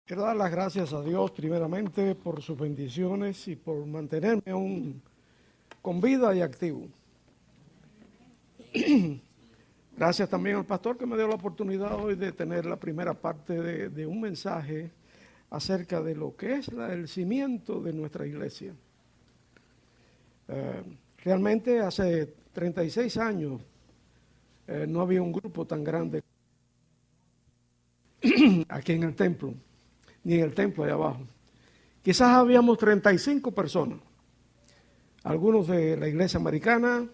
Quiero dar las gracias a Dios primeramente por sus bendiciones y por mantenerme aún con vida y activo. Gracias también al pastor que me dio la oportunidad hoy de tener la primera parte de un mensaje acerca de lo que es el cimiento de nuestra iglesia. Realmente hace 36 años no había un grupo tan grande aquí en el templo, ni en el templo de abajo. Quizás habíamos 35 personas, algunos de la iglesia americana,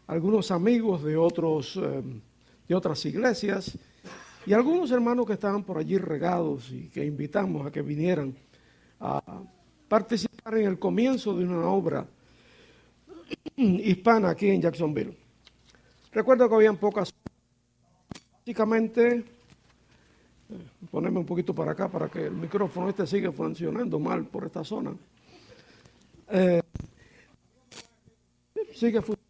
algunos amigos de otras iglesias y algunos hermanos que estaban por allí regados y que invitamos a que vinieran a participar en el comienzo de una obra hispana aquí en Jacksonville. Recuerdo que habían pocas, básicamente, ponerme un poquito para acá para que el micrófono siga funcionando mal por esta zona. Sigue funcionando.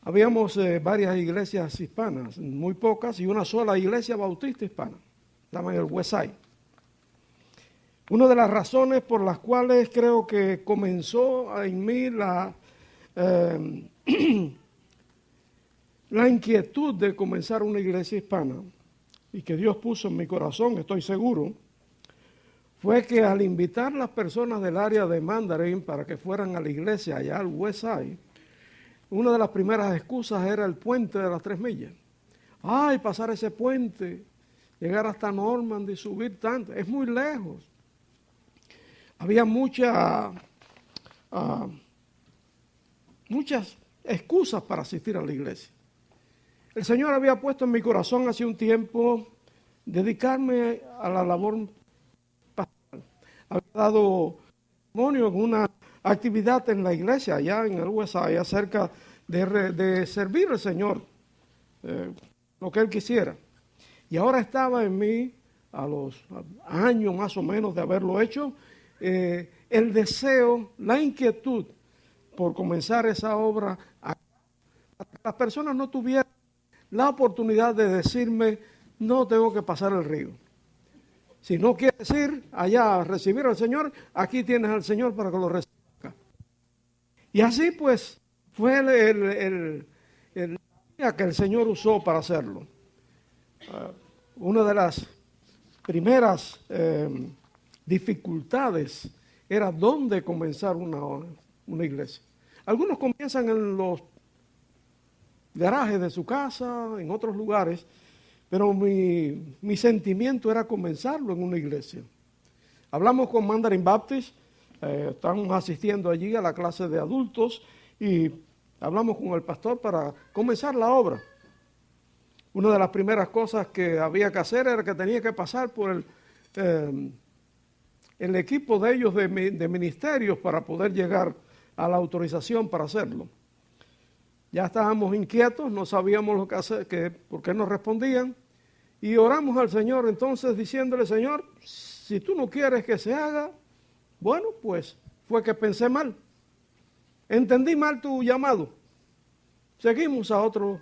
Habíamos varias iglesias hispanas, muy pocas, y una sola iglesia bautista hispana, estaba en el West Side. Una de las razones por las cuales creo que comenzó en mí la inquietud de comenzar una iglesia hispana, y que Dios puso en mi corazón, estoy seguro, fue que al invitar a las personas del área de Mandarin para que fueran a la iglesia allá al West Side, una de las primeras excusas era el puente de las 3 millas. Ay, pasar ese puente, llegar hasta Norman y subir tanto, es muy lejos. Había muchas excusas para asistir a la iglesia. El Señor había puesto en mi corazón hace un tiempo dedicarme a la labor pastoral. Había dado testimonio en una actividad en la iglesia allá en el USA acerca de servir al Señor, lo que Él quisiera. Y ahora estaba en mí, a los años más o menos de haberlo hecho, el deseo, la inquietud por comenzar esa obra, para que las personas no tuvieran la oportunidad de decirme, no tengo que pasar el río. Si no quieres ir allá a recibir al Señor, aquí tienes al Señor para que lo recibas acá. Y así pues fue el día que el Señor usó para hacerlo. Una de las primeras dificultades era dónde comenzar una iglesia. Algunos comienzan en los garajes de su casa, en otros lugares, pero mi sentimiento era comenzarlo en una iglesia. Hablamos con Mandarin Baptist, estamos asistiendo allí a la clase de adultos y hablamos con el pastor para comenzar la obra. Una de las primeras cosas que había que hacer era que tenía que pasar por el equipo de ellos de ministerios para poder llegar a la autorización para hacerlo. Ya estábamos inquietos, no sabíamos lo que hacer, por qué nos respondían, y oramos al Señor entonces diciéndole, Señor, si tú no quieres que se haga, bueno, pues fue que pensé mal, entendí mal tu llamado. Seguimos a otro.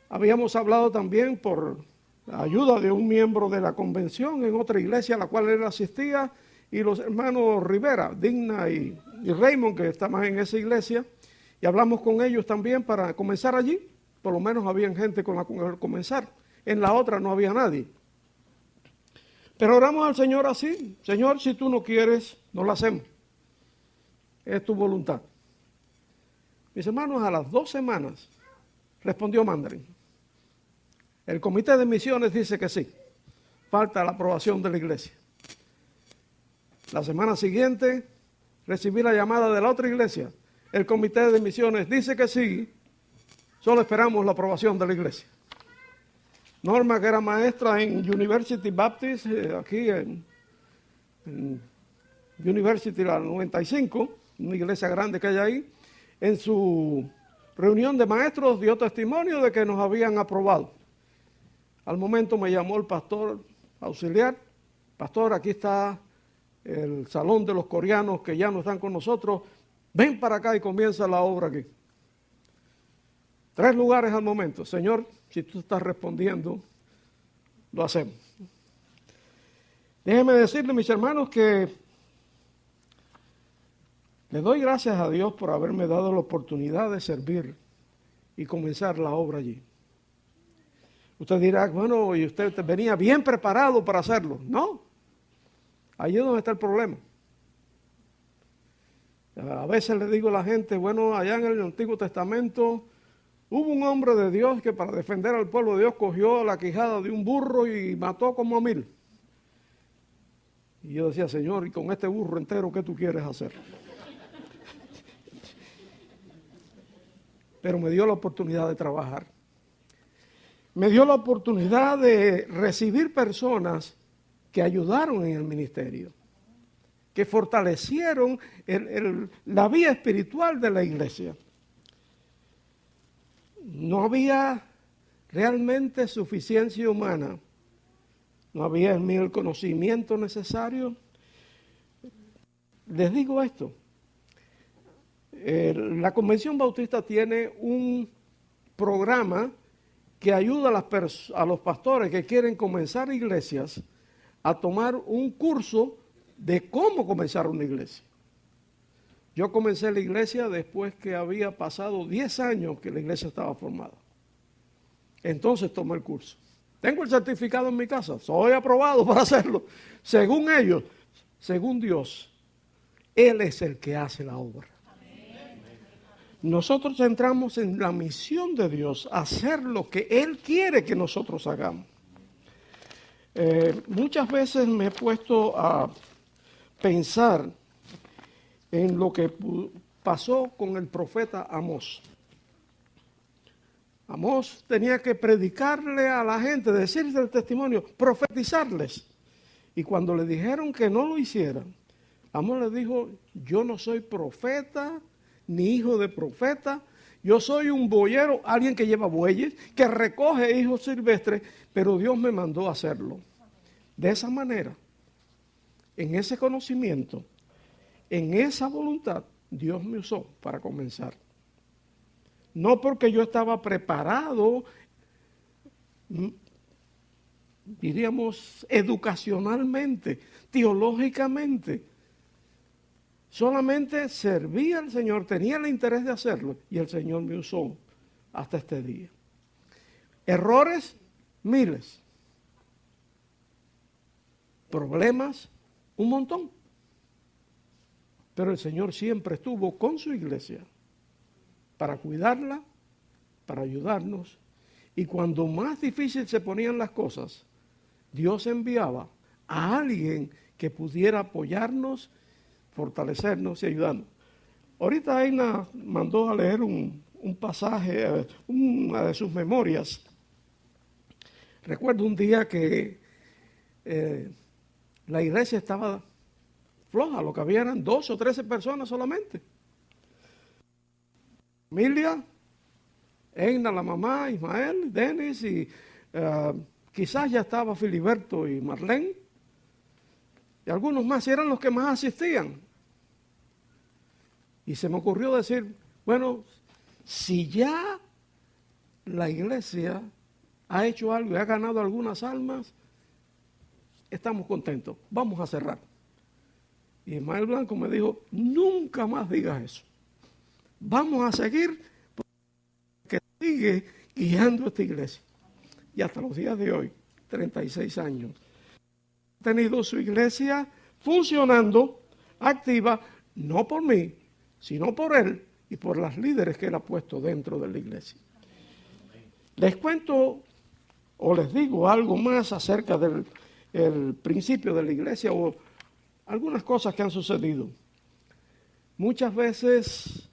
Habíamos hablado también por la ayuda de un miembro de la convención en otra iglesia a la cual él asistía, y los hermanos Rivera, Digna y Raymond, que estaban en esa iglesia, y hablamos con ellos también para comenzar allí. Por lo menos había gente con la cual comenzar. En la otra no había nadie. Pero oramos al Señor así, Señor, si tú no quieres, no lo hacemos. Es tu voluntad. Mis hermanos, a las 2 semanas respondió Mandarin. El comité de misiones dice que sí. Falta la aprobación de la iglesia. La semana siguiente recibí la llamada de la otra iglesia. El comité de misiones dice que sí, solo esperamos la aprobación de la iglesia. Norma, que era maestra en University Baptist, aquí en University la 95, una iglesia grande que hay ahí, en su reunión de maestros dio testimonio de que nos habían aprobado. Al momento me llamó el pastor auxiliar. Pastor, aquí está el salón de los coreanos que ya no están con nosotros, ven para acá y comienza la obra aquí. 3 lugares al momento. Señor, si tú estás respondiendo, lo hacemos. Déjenme decirle, mis hermanos, que le doy gracias a Dios por haberme dado la oportunidad de servir y comenzar la obra allí. Usted dirá, bueno, y usted venía bien preparado para hacerlo. No, ahí es donde está el problema. A veces le digo a la gente, bueno, allá en el Antiguo Testamento hubo un hombre de Dios que para defender al pueblo de Dios cogió la quijada de un burro y mató como a 1000. Y yo decía, Señor, y con este burro entero, ¿qué tú quieres hacer? Pero me dio la oportunidad de trabajar. Me dio la oportunidad de recibir personas que ayudaron en el ministerio, que fortalecieron la vida espiritual de la iglesia. No había realmente suficiencia humana. No había en mí el conocimiento necesario. Les digo esto. La Convención Bautista tiene un programa que ayuda a los pastores que quieren comenzar iglesias a tomar un curso de cómo comenzar una iglesia. Yo comencé la iglesia después que había pasado 10 años que la iglesia estaba formada. Entonces tomé el curso. Tengo el certificado en mi casa, soy aprobado para hacerlo. Según ellos, según Dios, Él es el que hace la obra. Nosotros entramos en la misión de Dios, hacer lo que Él quiere que nosotros hagamos. Muchas veces me he puesto a pensar en lo que pasó con el profeta Amós. Amós tenía que predicarle a la gente, decirles el testimonio, profetizarles. Y cuando le dijeron que no lo hicieran, Amós les dijo, yo no soy profeta, ni hijo de profeta, yo soy un boyero, alguien que lleva bueyes, que recoge hijos silvestres, pero Dios me mandó a hacerlo. De esa manera, en ese conocimiento, en esa voluntad, Dios me usó para comenzar. No porque yo estaba preparado, diríamos, educacionalmente, teológicamente. Solamente servía al Señor, tenía el interés de hacerlo y el Señor me usó hasta este día. Errores, miles. Problemas, un montón. Pero el Señor siempre estuvo con su iglesia para cuidarla, para ayudarnos. Y cuando más difícil se ponían las cosas, Dios enviaba a alguien que pudiera apoyarnos, fortalecernos y ayudarnos. Ahorita Aina mandó a leer un pasaje, una de sus memorias. Recuerdo un día que la iglesia estaba floja, lo que había eran 12 o 13 personas solamente. Familia, Eina, la mamá, Ismael, Denis y quizás ya estaba Filiberto y Marlene y algunos más, y eran los que más asistían. Y se me ocurrió decir, bueno, si ya la iglesia ha hecho algo y ha ganado algunas almas, estamos contentos, vamos a cerrar. Y Ismael Blanco me dijo, nunca más digas eso. Vamos a seguir porque sigue guiando esta iglesia. Y hasta los días de hoy, 36 años, ha tenido su iglesia funcionando, activa, no por mí, sino por él y por las líderes que él ha puesto dentro de la iglesia. Les cuento o les digo algo más acerca del principio de la iglesia o algunas cosas que han sucedido. Muchas veces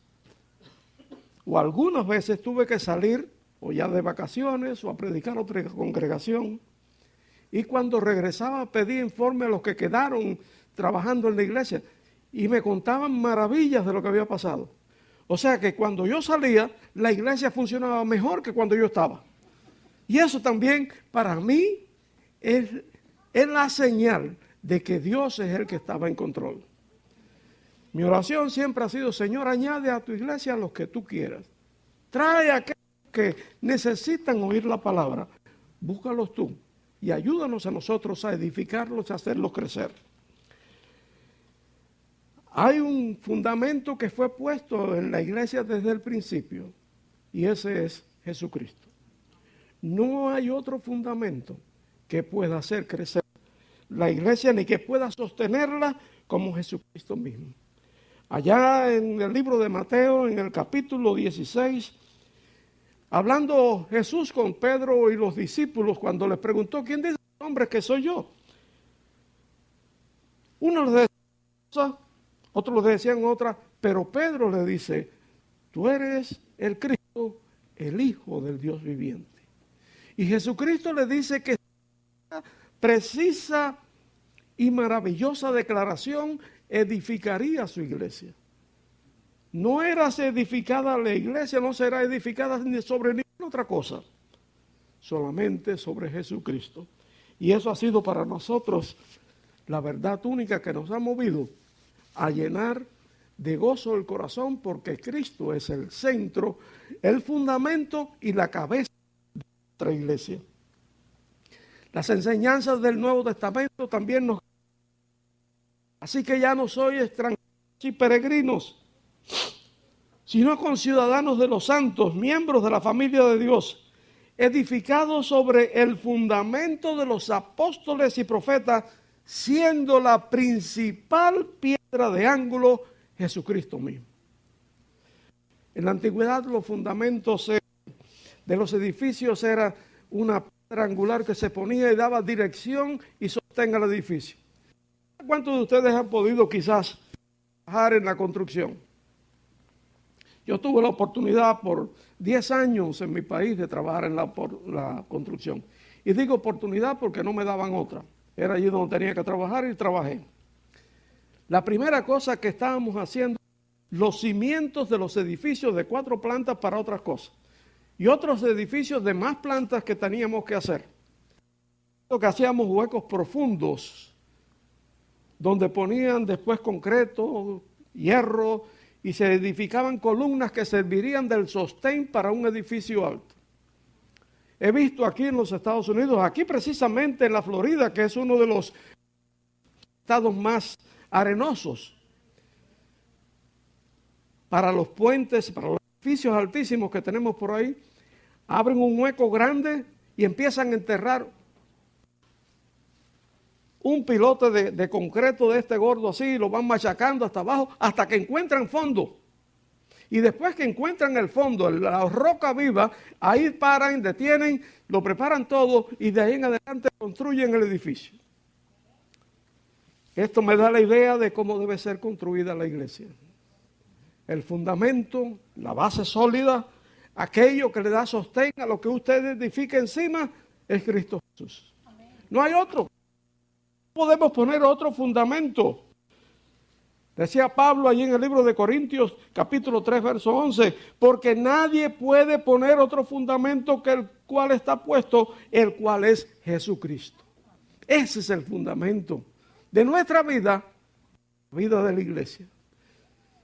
o algunas veces tuve que salir o ya de vacaciones o a predicar a otra congregación. Y cuando regresaba pedí informe a los que quedaron trabajando en la iglesia y me contaban maravillas de lo que había pasado. O sea que cuando yo salía, la iglesia funcionaba mejor que cuando yo estaba. Y eso también para mí es la señal de que Dios es el que estaba en control. Mi oración siempre ha sido, Señor, añade a tu iglesia los que tú quieras. Trae a aquellos que necesitan oír la palabra, búscalos tú y ayúdanos a nosotros a edificarlos, a hacerlos crecer. Hay un fundamento que fue puesto en la iglesia desde el principio y ese es Jesucristo. No hay otro fundamento que pueda hacer crecer la iglesia ni que pueda sostenerla como Jesucristo mismo. Allá en el libro de Mateo, en el capítulo 16, hablando Jesús con Pedro y los discípulos, cuando les preguntó, ¿quién dice el hombre que soy yo? Uno les decía una cosa, otros les decían otra, pero Pedro le dice, tú eres el Cristo, el Hijo del Dios viviente. Y Jesucristo le dice que esta precisa y maravillosa declaración edificaría su iglesia. No era edificada la iglesia, no será edificada ni sobre ninguna otra cosa, solamente sobre Jesucristo. Y eso ha sido para nosotros la verdad única que nos ha movido a llenar de gozo el corazón, porque Cristo es el centro, el fundamento y la cabeza de nuestra iglesia. Las enseñanzas del Nuevo Testamento también nos... Así que ya no sois extranjeros y peregrinos, sino conciudadanos de los santos, miembros de la familia de Dios, edificados sobre el fundamento de los apóstoles y profetas, siendo la principal piedra de ángulo Jesucristo mismo. En la antigüedad los fundamentos de los edificios eran una piedra angular que se ponía y daba dirección y sostén al edificio. ¿Cuántos de ustedes han podido quizás trabajar en la construcción? Yo tuve la oportunidad por 10 años en mi país de trabajar en la construcción. Y digo oportunidad porque no me daban otra. Era allí donde tenía que trabajar y trabajé. La primera cosa que estábamos haciendo, los cimientos de los edificios de 4 plantas para otras cosas. Y otros edificios de más plantas que teníamos que hacer. Lo que hacíamos huecos profundos, donde ponían después concreto, hierro, y se edificaban columnas que servirían del sostén para un edificio alto. He visto aquí en los Estados Unidos, aquí precisamente en la Florida, que es uno de los estados más arenosos, para los puentes, para los edificios altísimos que tenemos por ahí, abren un hueco grande y empiezan a enterrar un pilote de concreto de este gordo así, lo van machacando hasta abajo, hasta que encuentran fondo. Y después que encuentran el fondo, la roca viva, ahí paran, detienen, lo preparan todo y de ahí en adelante construyen el edificio. Esto me da la idea de cómo debe ser construida la iglesia. El fundamento, la base sólida, aquello que le da sostén a lo que usted edifica encima, es Cristo Jesús. No hay otro. Podemos poner otro fundamento. Decía Pablo allí en el libro de Corintios, capítulo 3, verso 11, porque nadie puede poner otro fundamento que el cual está puesto, el cual es Jesucristo. Ese es el fundamento de nuestra vida, la vida de la iglesia.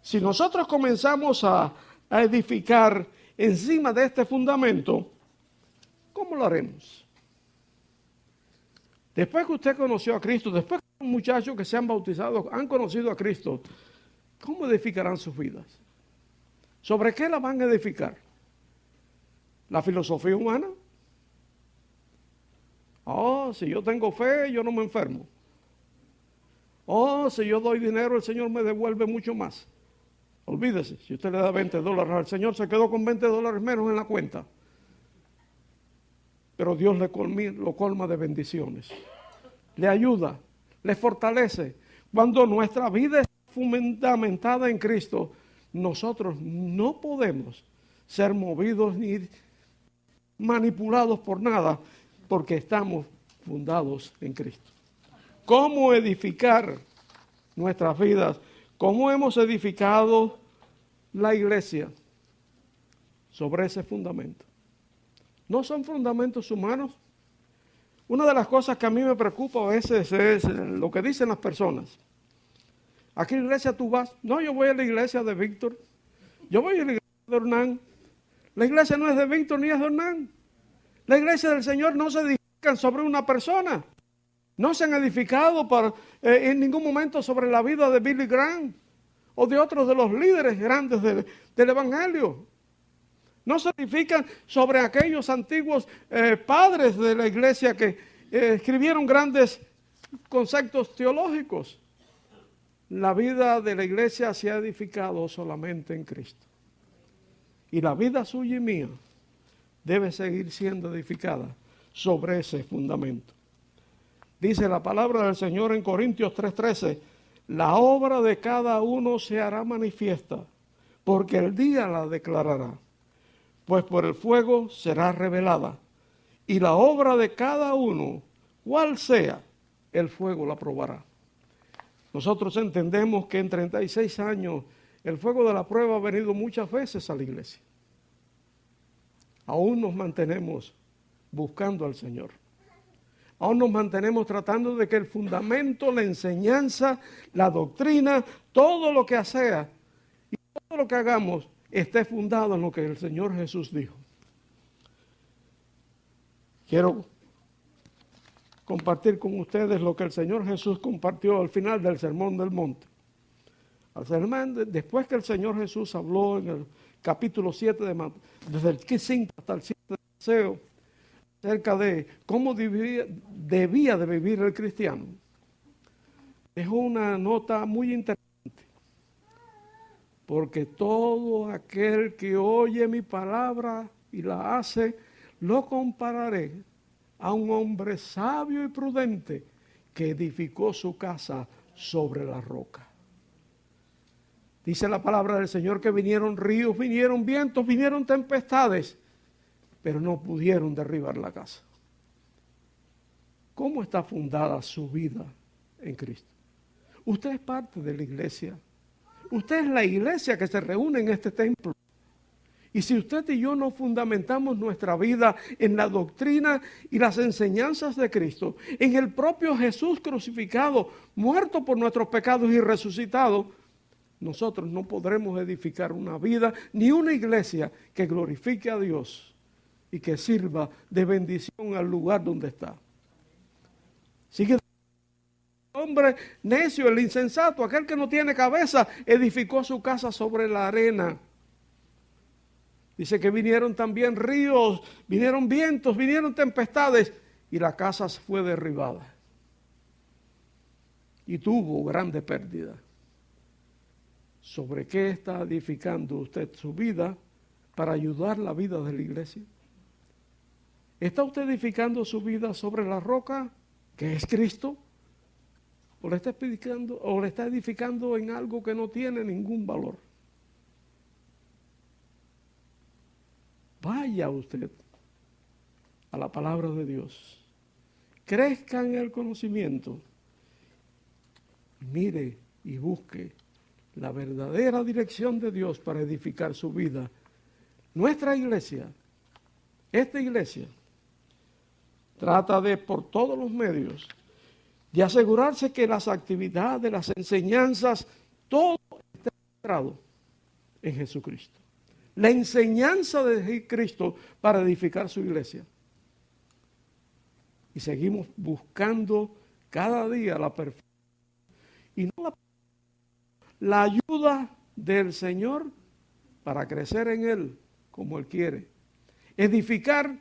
Si nosotros comenzamos a edificar encima de este fundamento, ¿cómo lo haremos? Después que usted conoció a Cristo, después que los muchachos que se han bautizado han conocido a Cristo, ¿cómo edificarán sus vidas? ¿Sobre qué la van a edificar? ¿La filosofía humana? Oh, si yo tengo fe, yo no me enfermo. Oh, si yo doy dinero, el Señor me devuelve mucho más. Olvídese, si usted le da $20 al Señor, se quedó con $20 menos en la cuenta. Pero Dios lo colma de bendiciones. Le ayuda, le fortalece. Cuando nuestra vida es fundamentada en Cristo, nosotros no podemos ser movidos ni manipulados por nada, porque estamos fundados en Cristo. ¿Cómo edificar nuestras vidas? ¿Cómo hemos edificado la iglesia? Sobre ese fundamento. No son fundamentos humanos. Una de las cosas que a mí me preocupa a veces es lo que dicen las personas. ¿A qué iglesia tú vas? No, yo voy a la iglesia de Víctor. Yo voy a la iglesia de Hernán. La iglesia no es de Víctor ni es de Hernán. La iglesia del Señor no se edifica sobre una persona. No se han edificado en ningún momento sobre la vida de Billy Graham o de otros de los líderes grandes del Evangelio. No se edifican sobre aquellos antiguos padres de la iglesia que escribieron grandes conceptos teológicos. La vida de la iglesia se ha edificado solamente en Cristo. Y la vida suya y mía debe seguir siendo edificada sobre ese fundamento. Dice la palabra del Señor en Corintios 3:13, la obra de cada uno se hará manifiesta, porque el día la declarará, pues por el fuego será revelada, y la obra de cada uno, cual sea, el fuego la probará. Nosotros entendemos que en 36 años el fuego de la prueba ha venido muchas veces a la iglesia. Aún nos mantenemos buscando al Señor. Aún nos mantenemos tratando de que el fundamento, la enseñanza, la doctrina, todo lo que sea y todo lo que hagamos esté fundado en lo que el Señor Jesús dijo. Quiero compartir con ustedes lo que el Señor Jesús compartió al final del Sermón del Monte. Después que el Señor Jesús habló en el capítulo 7 de Mateo, desde el 5 hasta el 7 de Mateo, acerca de cómo debía de vivir el cristiano. Es una nota muy interesante, porque todo aquel que oye mi palabra y la hace, lo compararé a un hombre sabio y prudente que edificó su casa sobre la roca. Dice la palabra del Señor que vinieron ríos, vinieron vientos, vinieron tempestades, pero no pudieron derribar la casa. ¿Cómo está fundada su vida en Cristo? Usted es parte de la iglesia. Usted es la iglesia que se reúne en este templo. Y si usted y yo no fundamentamos nuestra vida en la doctrina y las enseñanzas de Cristo, en el propio Jesús crucificado, muerto por nuestros pecados y resucitado, nosotros no podremos edificar una vida ni una iglesia que glorifique a Dios y que sirva de bendición al lugar donde está. Sigue el hombre necio, el insensato, aquel que no tiene cabeza, edificó su casa sobre la arena. Dice que vinieron también ríos, vinieron vientos, vinieron tempestades y la casa fue derribada. Y tuvo grande pérdida. ¿Sobre qué está edificando usted su vida para ayudar la vida de la iglesia? ¿Está usted edificando su vida sobre la roca, que es Cristo? ¿O le está edificando en algo que no tiene ningún valor? Vaya usted a la palabra de Dios. Crezca en el conocimiento. Mire y busque la verdadera dirección de Dios para edificar su vida. Nuestra iglesia, esta iglesia, trata de, por todos los medios, de asegurarse que las actividades, las enseñanzas, todo esté centrado en Jesucristo. La enseñanza de Cristo para edificar su iglesia. Y seguimos buscando cada día la perfección. Y no la ayuda del Señor para crecer en Él como Él quiere. Edificar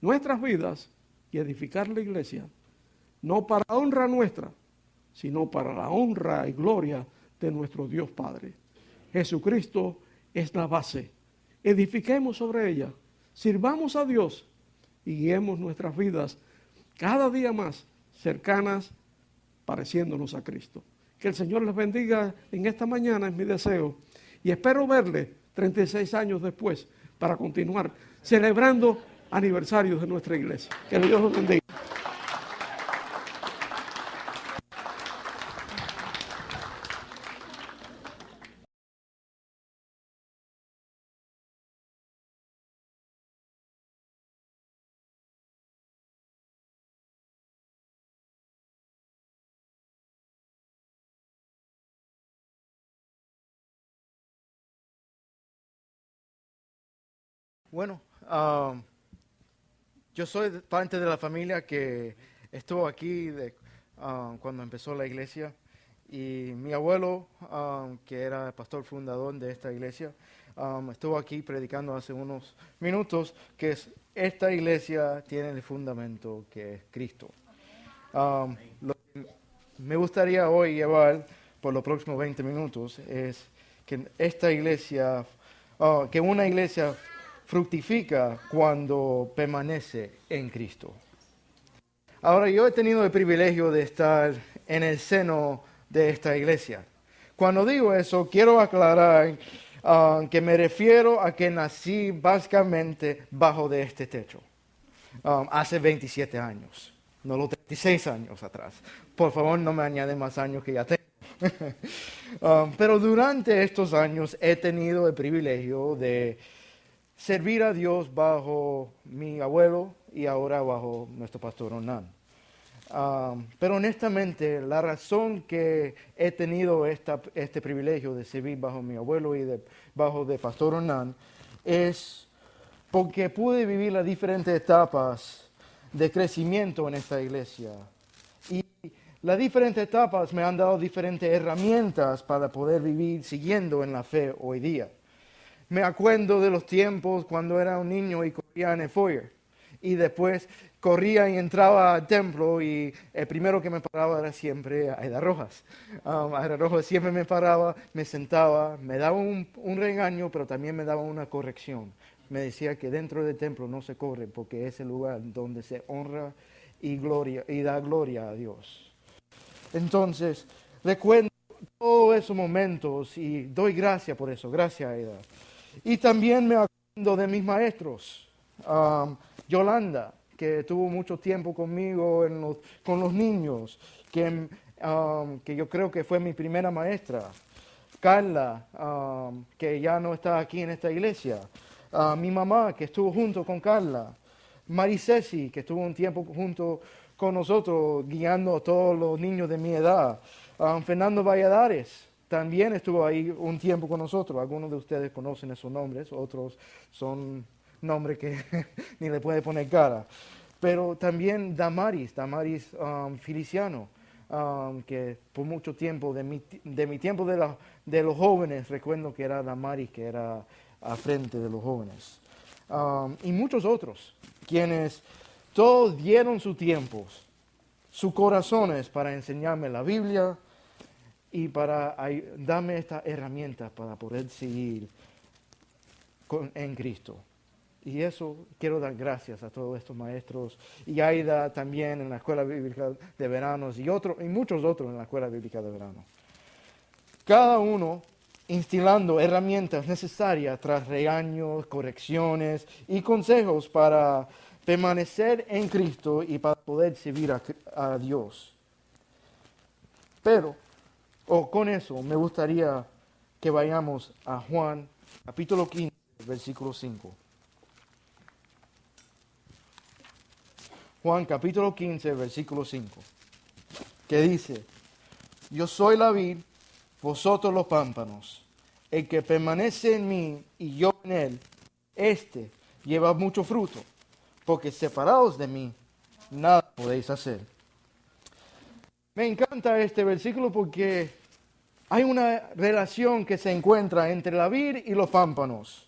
nuestras vidas y edificar la iglesia, no para honra nuestra, sino para la honra y gloria de nuestro Dios Padre. Jesucristo es la base. Edifiquemos sobre ella, sirvamos a Dios y guiemos nuestras vidas cada día más cercanas, pareciéndonos a Cristo. Que el Señor les bendiga en esta mañana, es mi deseo. Y espero verle 36 años después para continuar celebrando aniversarios de nuestra iglesia. Que Dios los bendiga. Bueno, yo soy parte de la familia que estuvo aquí cuando empezó la iglesia. Y mi abuelo, que era el pastor fundador de esta iglesia, estuvo aquí predicando hace unos minutos esta iglesia tiene el fundamento que es Cristo. Lo que me gustaría hoy llevar por los próximos 20 minutos es que esta iglesia, que una iglesia fructifica cuando permanece en Cristo. Ahora, yo he tenido el privilegio de estar en el seno de esta iglesia. Cuando digo eso, quiero aclarar que me refiero a que nací básicamente bajo de este techo, hace 27 años, no los 36 años atrás. Por favor, no me añaden más años que ya tengo. Pero durante estos años he tenido el privilegio de servir a Dios bajo mi abuelo y ahora bajo nuestro pastor Onan. Pero honestamente, la razón que he tenido este privilegio de servir bajo mi abuelo y bajo de pastor Onan es porque pude vivir las diferentes etapas de crecimiento en esta iglesia. Y las diferentes etapas me han dado diferentes herramientas para poder vivir siguiendo en la fe hoy día. Me acuerdo de los tiempos cuando era un niño y corría en el foyer. Y después corría y entraba al templo y el primero que me paraba era siempre Aida Rojas. Aida Rojas siempre me paraba, me sentaba, me daba un regaño, pero también me daba una corrección. Me decía que dentro del templo no se corre porque es el lugar donde se honra y da gloria a Dios. Entonces, recuerdo todos esos momentos y doy gracias por eso. Gracias, Aida. Y también me acuerdo de mis maestros. Yolanda, que tuvo mucho tiempo conmigo con los niños, que yo creo que fue mi primera maestra. Carla, que ya no está aquí en esta iglesia. Mi mamá, que estuvo junto con Carla. Maricesi, que estuvo un tiempo junto con nosotros, guiando a todos los niños de mi edad. Fernando Valladares también estuvo ahí un tiempo con nosotros. Algunos de ustedes conocen esos nombres, otros son nombres que ni le puede poner cara. Pero también Damaris Feliciano, que por mucho tiempo, de mi tiempo de los jóvenes, recuerdo que era Damaris, que era a frente de los jóvenes. Y muchos otros, quienes todos dieron sus tiempos, sus corazones para enseñarme la Biblia y para darme estas herramientas para poder seguir en Cristo. Y eso quiero dar gracias a todos estos maestros y Aida también en la Escuela Bíblica de Veranos y muchos otros en la Escuela Bíblica de Verano. Cada uno instilando herramientas necesarias tras regaños, correcciones y consejos para permanecer en Cristo y para poder servir a Dios. Pero, con eso, me gustaría que vayamos a Juan, capítulo 15, versículo 5. Juan, capítulo 15, versículo 5, que dice: Yo soy la vid, vosotros los pámpanos. El que permanece en mí y yo en él, éste lleva mucho fruto, porque separados de mí, nada podéis hacer. Me encanta este versículo porque hay una relación que se encuentra entre la vid y los pámpanos.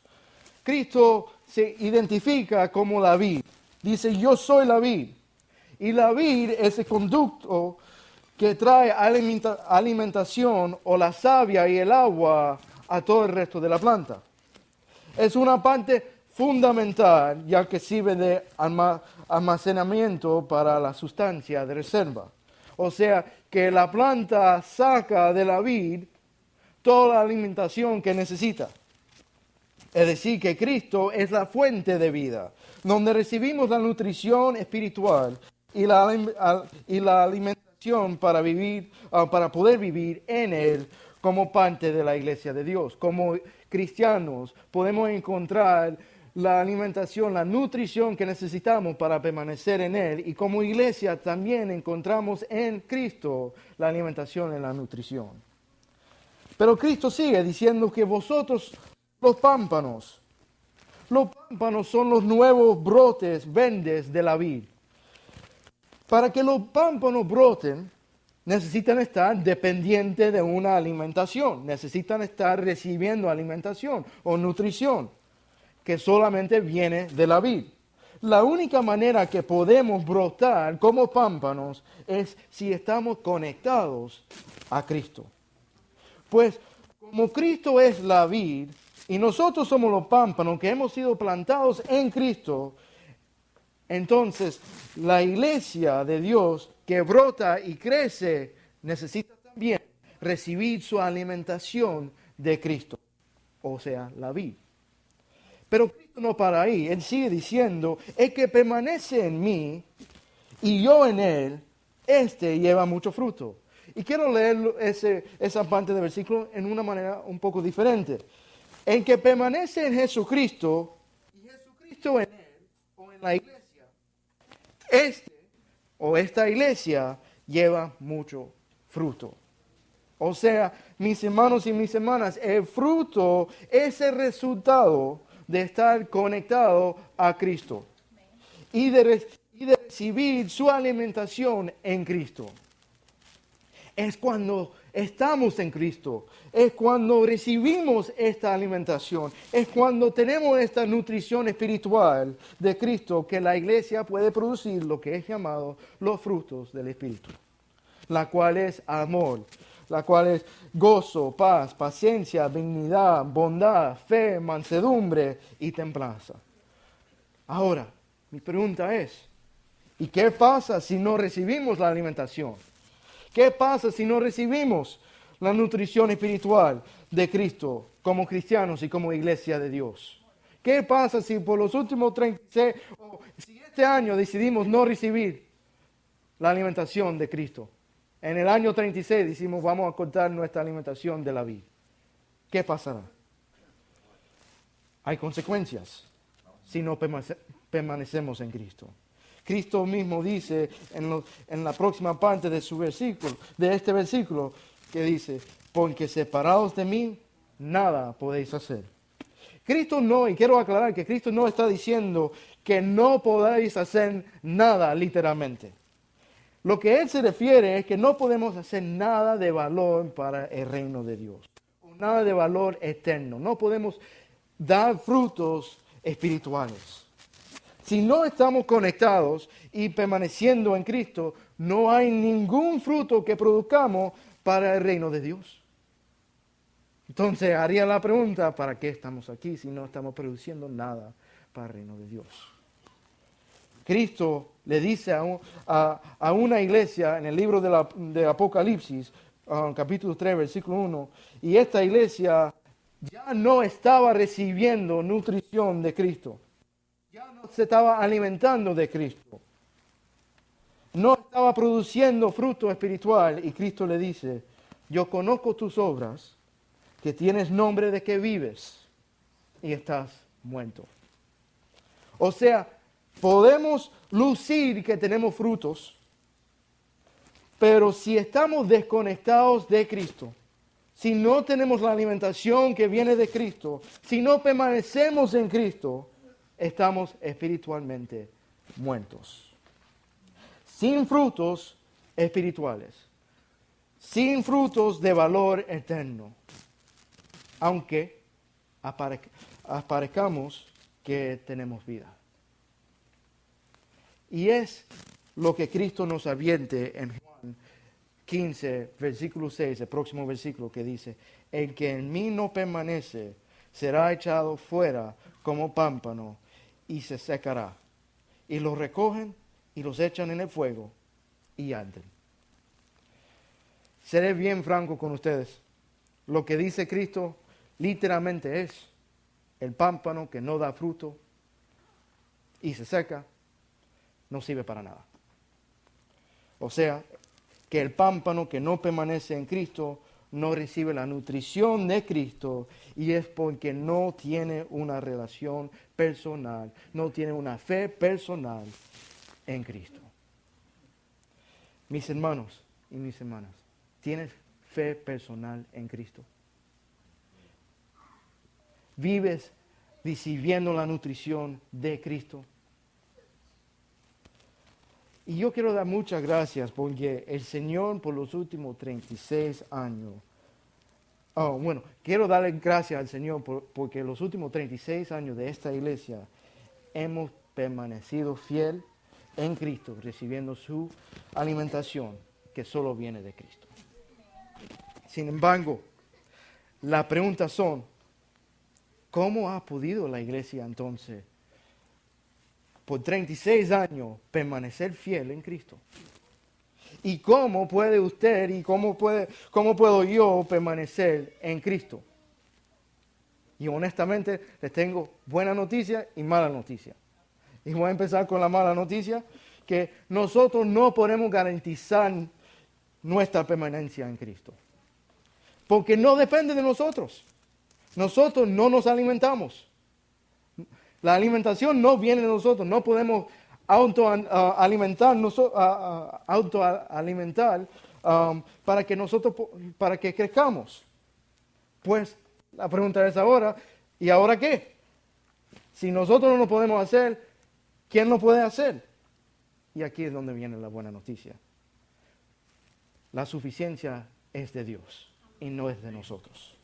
Cristo se identifica como la vid. Dice, yo soy la vid. Y la vid es el conducto que trae alimentación o la savia y el agua a todo el resto de la planta. Es una parte fundamental ya que sirve de almacenamiento para la sustancia de reserva. O sea que la planta saca de la vid toda la alimentación que necesita. Es decir, que Cristo es la fuente de vida, donde recibimos la nutrición espiritual y la alimentación para poder vivir en Él como parte de la iglesia de Dios. Como cristianos podemos encontrar la alimentación, la nutrición que necesitamos para permanecer en Él. Y como iglesia también encontramos en Cristo la alimentación y la nutrición. Pero Cristo sigue diciendo que vosotros, los pámpanos, pámpanos son los nuevos brotes verdes de la vid. Para que los pámpanos broten, necesitan estar dependientes de una alimentación, necesitan estar recibiendo alimentación o nutrición que solamente viene de la vid. La única manera que podemos brotar como pámpanos es si estamos conectados a Cristo. Pues como Cristo es la vid y nosotros somos los pámpanos que hemos sido plantados en Cristo, entonces la iglesia de Dios que brota y crece necesita también recibir su alimentación de Cristo, o sea, la vid. Pero Cristo no para ahí, Él sigue diciendo, el que permanece en mí y yo en Él, este lleva mucho fruto. Y quiero leer esa parte del versículo en una manera un poco diferente. El que permanece en Jesucristo y Jesucristo en Él o en la iglesia, esta iglesia lleva mucho fruto. O sea, mis hermanos y mis hermanas, el fruto es el resultado de estar conectado a Cristo y de recibir su alimentación en Cristo. Es cuando estamos en Cristo, es cuando recibimos esta alimentación, es cuando tenemos esta nutrición espiritual de Cristo que la iglesia puede producir lo que es llamado los frutos del Espíritu, la cual es amor, la cual es gozo, paz, paciencia, benignidad, bondad, fe, mansedumbre y templanza. Ahora, mi pregunta es, ¿y qué pasa si no recibimos la alimentación? ¿Qué pasa si no recibimos la nutrición espiritual de Cristo como cristianos y como iglesia de Dios? ¿Qué pasa si por los últimos 36 o si este año decidimos no recibir la alimentación de Cristo? En el año 36 decimos vamos a cortar nuestra alimentación de la vid. ¿Qué pasará? Hay consecuencias si no permanecemos en Cristo. Cristo mismo dice en la próxima parte de su versículo, de este versículo, que dice, porque separados de mí, nada podéis hacer. Cristo no, y quiero aclarar que Cristo no está diciendo que no podáis hacer nada literalmente. Lo que Él se refiere es que no podemos hacer nada de valor para el reino de Dios, o nada de valor eterno. No podemos dar frutos espirituales. Si no estamos conectados y permaneciendo en Cristo, no hay ningún fruto que produzcamos para el reino de Dios. Entonces haría la pregunta, ¿para qué estamos aquí si no estamos produciendo nada para el reino de Dios? Cristo le dice a una iglesia en el libro de Apocalipsis, capítulo 3, versículo 1, y esta iglesia ya no estaba recibiendo nutrición de Cristo. Ya no se estaba alimentando de Cristo. No estaba produciendo fruto espiritual. Y Cristo le dice, yo conozco tus obras, que tienes nombre de que vives y estás muerto. O sea, podemos lucir que tenemos frutos, pero si estamos desconectados de Cristo, si no tenemos la alimentación que viene de Cristo, si no permanecemos en Cristo, estamos espiritualmente muertos. Sin frutos espirituales, sin frutos de valor eterno, aunque aparezcamos que tenemos vida. Y es lo que Cristo nos advierte en Juan 15, versículo 6, el próximo versículo que dice, el que en mí no permanece será echado fuera como pámpano y se secará. Y los recogen y los echan en el fuego y arden. Seré bien franco con ustedes. Lo que dice Cristo literalmente es el pámpano que no da fruto y se seca, no sirve para nada. O sea, que el pámpano que no permanece en Cristo no recibe la nutrición de Cristo y es porque no tiene una relación personal, no tiene una fe personal en Cristo. Mis hermanos y mis hermanas, ¿tienes fe personal en Cristo? ¿Vives recibiendo la nutrición de Cristo. Y yo quiero dar muchas gracias porque el Señor por los últimos 36 años, quiero darle gracias al Señor porque los últimos 36 años de esta iglesia hemos permanecido fiel en Cristo, recibiendo su alimentación que solo viene de Cristo. Sin embargo, las preguntas son, ¿cómo ha podido la iglesia entonces por 36 años permanecer fiel en Cristo? ¿Y cómo puede usted y cómo puedo yo permanecer en Cristo? Y honestamente les tengo buena noticia y mala noticia. Y voy a empezar con la mala noticia, que nosotros no podemos garantizar nuestra permanencia en Cristo. Porque no depende de nosotros. Nosotros no nos alimentamos. La alimentación no viene de nosotros. No podemos autoalimentar para que crezcamos. Pues la pregunta es ahora, ¿y ahora qué? Si nosotros no lo podemos hacer, ¿quién lo puede hacer? Y aquí es donde viene la buena noticia. La suficiencia es de Dios y no es de nosotros.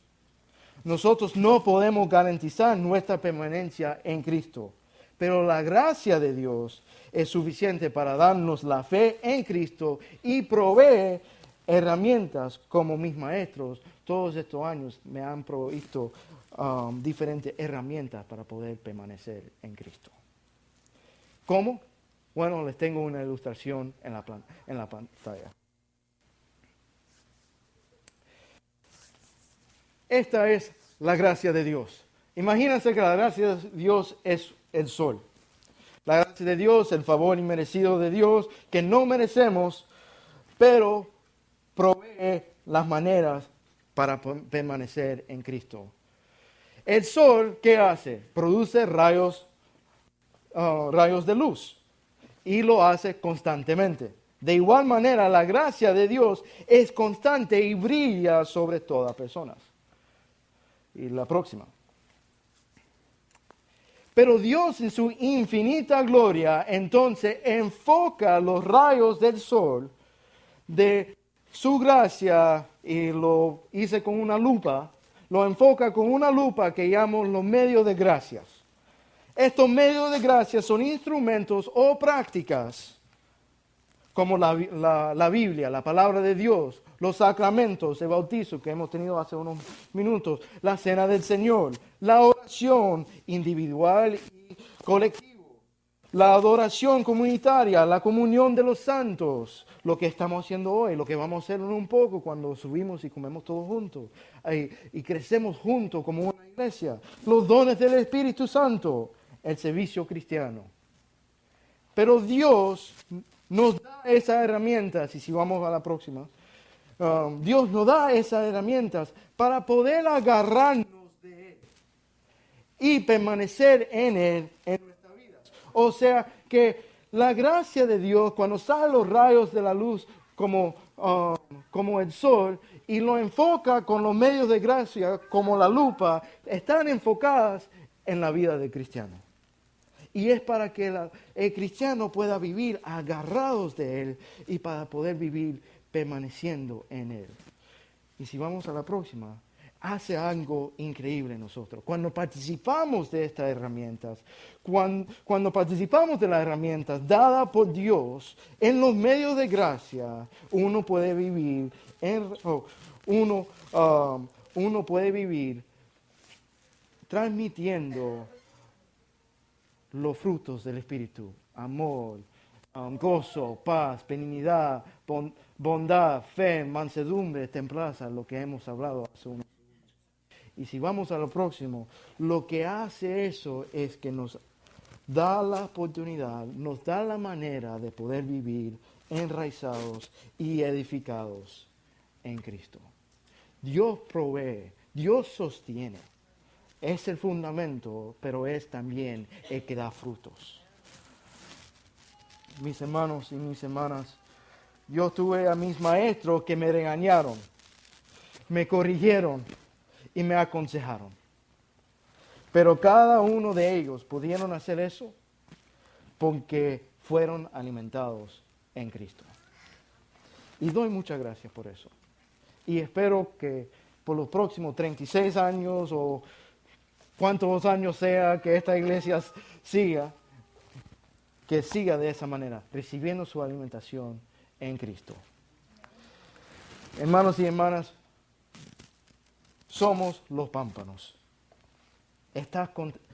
Nosotros no podemos garantizar nuestra permanencia en Cristo, pero la gracia de Dios es suficiente para darnos la fe en Cristo y provee herramientas como mis maestros. Todos estos años me han provisto diferentes herramientas para poder permanecer en Cristo. ¿Cómo? Bueno, les tengo una ilustración en la pantalla. Esta es la gracia de Dios. Imagínense que la gracia de Dios es el sol. La gracia de Dios, el favor inmerecido de Dios, que no merecemos, pero provee las maneras para permanecer en Cristo. El sol, ¿qué hace? Produce rayos de luz y lo hace constantemente. De igual manera, la gracia de Dios es constante y brilla sobre todas personas. Y la próxima. Pero Dios en su infinita gloria entonces enfoca los rayos del sol de su gracia, y lo hice con una lupa, lo enfoca con una lupa que llamamos los medios de gracias. Estos medios de gracia son instrumentos o prácticas como la Biblia, la palabra de Dios, los sacramentos, el bautizo que hemos tenido hace unos minutos, la cena del Señor, la oración individual y colectiva, la adoración comunitaria, la comunión de los santos, lo que estamos haciendo hoy, lo que vamos a hacer en un poco cuando subimos y comemos todos juntos y crecemos juntos como una iglesia, los dones del Espíritu Santo, el servicio cristiano. Pero Dios nos da esas herramientas, y si vamos a la próxima, Dios nos da esas herramientas para poder agarrarnos de Él y permanecer en Él en nuestras vidas. O sea que la gracia de Dios, cuando salen los rayos de la luz como el sol y lo enfoca con los medios de gracia como la lupa, están enfocadas en la vida del cristiano. Y es para que el cristiano pueda vivir agarrados de Él y para poder vivir permaneciendo en Él. Y si vamos a la próxima, hace algo increíble en nosotros. Cuando participamos de estas herramientas, cuando participamos de las herramientas dadas por Dios en los medios de gracia, uno puede vivir transmitiendo los frutos del Espíritu: amor, gozo, paz, benignidad, bondad, fe, mansedumbre, templanza, lo que hemos hablado hace unos minutos. Y si vamos a lo próximo, lo que hace eso es que nos da la oportunidad, nos da la manera de poder vivir enraizados y edificados en Cristo. Dios provee, Dios sostiene. Es el fundamento, pero es también el que da frutos. Mis hermanos y mis hermanas, yo tuve a mis maestros que me regañaron, me corrigieron y me aconsejaron. Pero cada uno de ellos pudieron hacer eso porque fueron alimentados en Cristo. Y doy muchas gracias por eso. Y espero que por los próximos 36 años o cuántos años sea que esta iglesia siga, que siga de esa manera, recibiendo su alimentación en Cristo. Hermanos y hermanas, somos los pámpanos. ¿Estás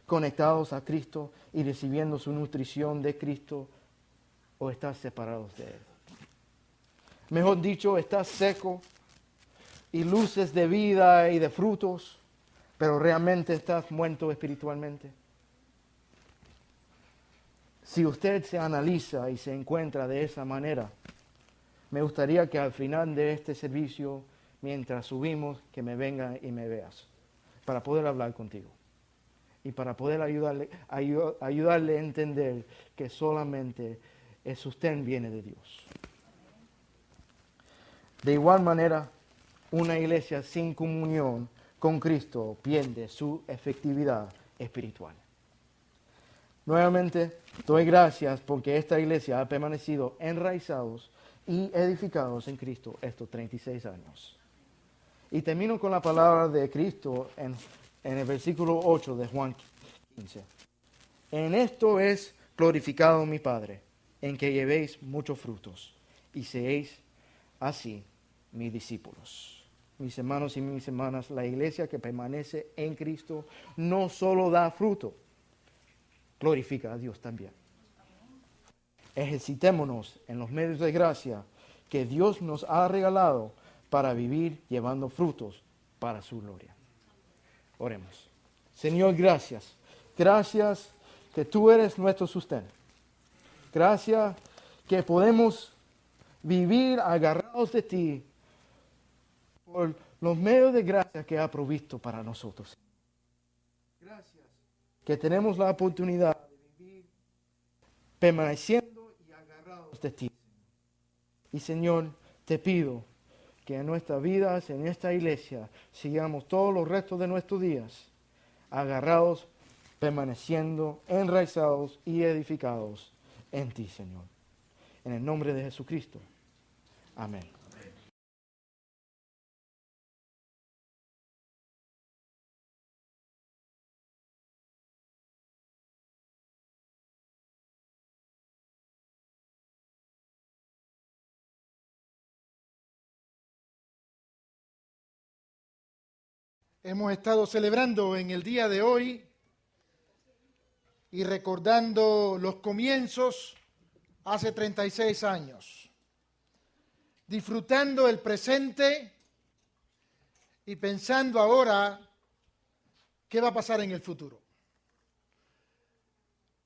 conectados a Cristo y recibiendo su nutrición de Cristo o estás separados de Él? Mejor dicho, estás seco y luces de vida y de frutos, pero realmente estás muerto espiritualmente. Si usted se analiza y se encuentra de esa manera, me gustaría que al final de este servicio, mientras subimos, que me venga y me veas, para poder hablar contigo y para poder ayudarle a entender que solamente el sostén viene de Dios. De igual manera, una iglesia sin comunión con Cristo pierde su efectividad espiritual. Nuevamente, doy gracias porque esta iglesia ha permanecido enraizados y edificados en Cristo estos 36 años. Y termino con la palabra de Cristo en el versículo 8 de Juan 15. En esto es glorificado mi Padre, en que llevéis muchos frutos y seáis así mis discípulos. Mis hermanos y mis hermanas, la iglesia que permanece en Cristo no solo da fruto, glorifica a Dios también. Ejercitémonos en los medios de gracia que Dios nos ha regalado para vivir llevando frutos para su gloria. Oremos. Señor, gracias. Gracias que tú eres nuestro sostén. Gracias que podemos vivir agarrados de ti por los medios de gracia que ha provisto para nosotros. Gracias que tenemos la oportunidad de vivir permaneciendo y agarrados de ti. Y Señor, te pido que en nuestras vidas, en esta iglesia, sigamos todos los restos de nuestros días agarrados, permaneciendo, enraizados y edificados en ti, Señor. En el nombre de Jesucristo. Amén. Hemos estado celebrando en el día de hoy y recordando los comienzos hace 36 años, disfrutando el presente y pensando ahora qué va a pasar en el futuro.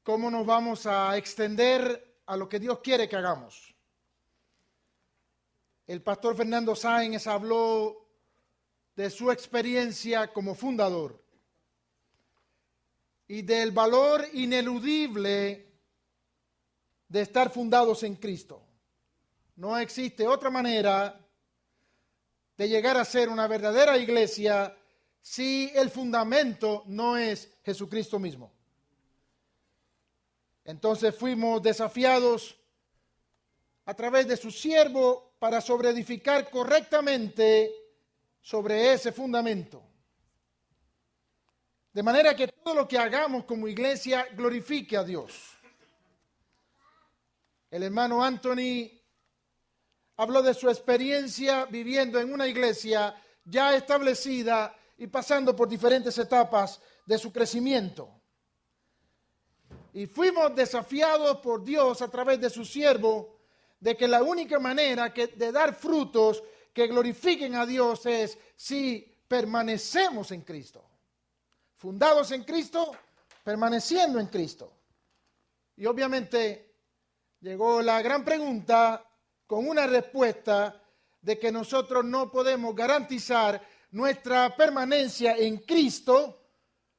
¿Cómo nos vamos a extender a lo que Dios quiere que hagamos? El pastor Fernando Sáenz habló de su experiencia como fundador y del valor ineludible de estar fundados en Cristo. No existe otra manera de llegar a ser una verdadera iglesia si el fundamento no es Jesucristo mismo. Entonces fuimos desafiados a través de su siervo para sobreedificar correctamente sobre ese fundamento. De manera que todo lo que hagamos como iglesia glorifique a Dios. El hermano Anthony habló de su experiencia viviendo en una iglesia ya establecida y pasando por diferentes etapas de su crecimiento. Y fuimos desafiados por Dios a través de su siervo de que la única manera de dar frutos que glorifiquen a Dios es si permanecemos en Cristo. Fundados en Cristo, permaneciendo en Cristo. Y obviamente llegó la gran pregunta con una respuesta de que nosotros no podemos garantizar nuestra permanencia en Cristo,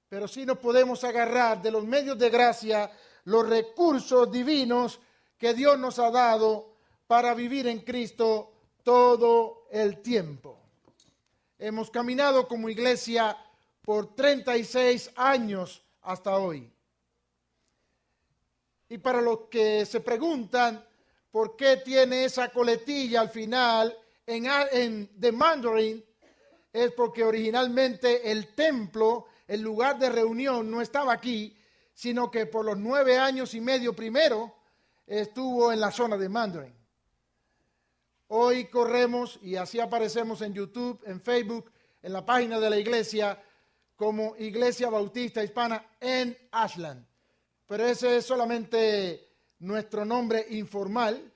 pero sí nos podemos agarrar de los medios de gracia, los recursos divinos que Dios nos ha dado para vivir en Cristo todo el tiempo. Hemos caminado como iglesia por 36 años hasta hoy. Y para los que se preguntan por qué tiene esa coletilla al final en The Mandarin, es porque originalmente el templo, el lugar de reunión, no estaba aquí, sino que por los 9 años y medio primero estuvo en la zona de Mandarin. Hoy corremos y así aparecemos en YouTube, en Facebook, en la página de la iglesia como Iglesia Bautista Hispana en Ashland. Pero ese es solamente nuestro nombre informal.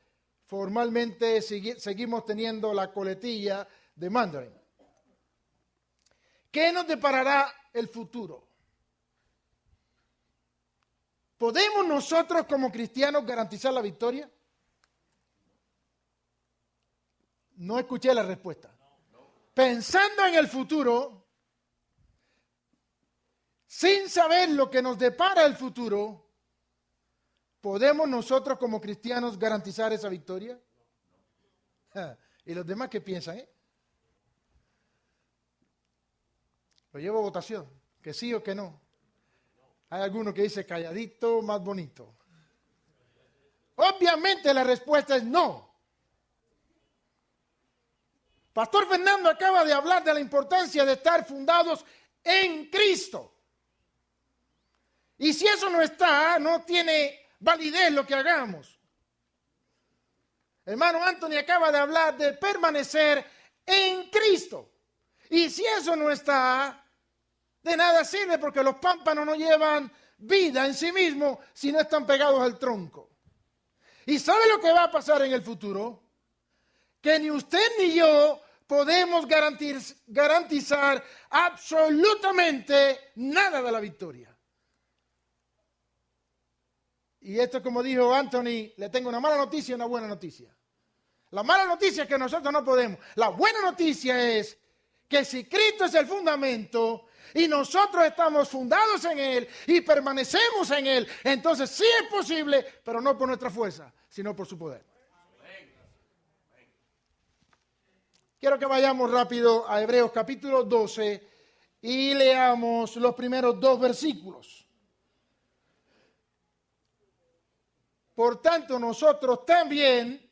Formalmente seguimos teniendo la coletilla de Mandarin. ¿Qué nos deparará el futuro? ¿Podemos nosotros como cristianos garantizar la victoria? No escuché la respuesta. Pensando en el futuro, sin saber lo que nos depara el futuro, ¿podemos nosotros como cristianos garantizar esa victoria? ¿Y los demás qué piensan? Lo llevo a votación, que sí o que no. Hay alguno que dice calladito, más bonito. Obviamente la respuesta es no. Pastor Fernando acaba de hablar de la importancia de estar fundados en Cristo. Y si eso no está, no tiene validez lo que hagamos. Hermano Anthony acaba de hablar de permanecer en Cristo. Y si eso no está, de nada sirve porque los pámpanos no llevan vida en sí mismos si no están pegados al tronco. ¿Y sabe lo que va a pasar en el futuro? Que ni usted ni yo podemos garantizar absolutamente nada de la victoria. Y esto, como dijo Anthony, le tengo una mala noticia y una buena noticia. La mala noticia es que nosotros no podemos. La buena noticia es que si Cristo es el fundamento y nosotros estamos fundados en Él y permanecemos en Él, entonces sí es posible, pero no por nuestra fuerza, sino por su poder. Quiero que vayamos rápido a Hebreos capítulo 12 y leamos los primeros 2 versículos. Por tanto, nosotros también,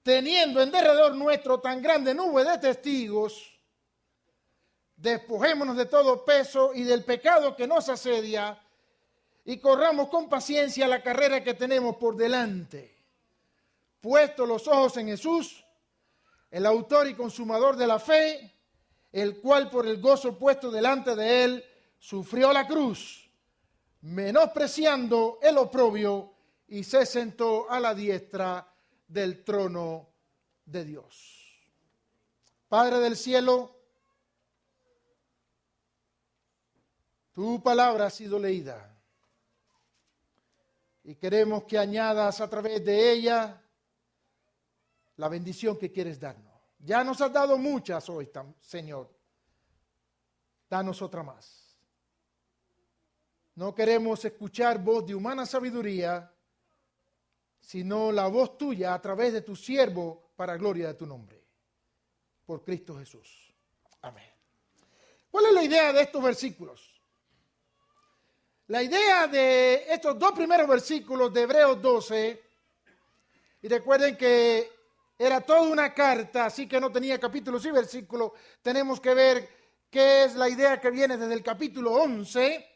teniendo en derredor nuestro tan grande nube de testigos, despojémonos de todo peso y del pecado que nos asedia y corramos con paciencia la carrera que tenemos por delante. Puestos los ojos en Jesús, el autor y consumador de la fe, el cual por el gozo puesto delante de él sufrió la cruz, menospreciando el oprobio, y se sentó a la diestra del trono de Dios. Padre del cielo, tu palabra ha sido leída y queremos que añadas a través de ella la bendición que quieres darnos. Ya nos has dado muchas hoy, Señor. Danos otra más. No queremos escuchar voz de humana sabiduría, sino la voz tuya a través de tu siervo para gloria de tu nombre. Por Cristo Jesús. Amén. ¿Cuál es la idea de estos versículos? La idea de estos 2 primeros versículos de Hebreos 12, y recuerden que era toda una carta, así que no tenía capítulos y versículos, tenemos que ver qué es la idea que viene desde el capítulo 11.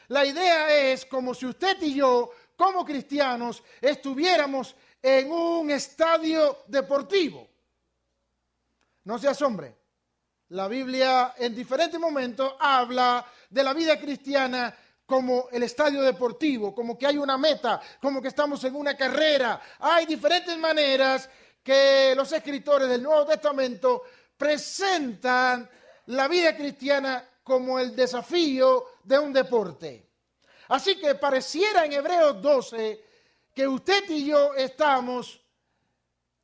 La idea es como si usted y yo, como cristianos, estuviéramos en un estadio deportivo. No se asombre. La Biblia en diferentes momentos habla de la vida cristiana como el estadio deportivo, como que hay una meta, como que estamos en una carrera. Hay diferentes maneras que los escritores del Nuevo Testamento presentan la vida cristiana como el desafío de un deporte. Así que pareciera en Hebreos 12 que usted y yo estamos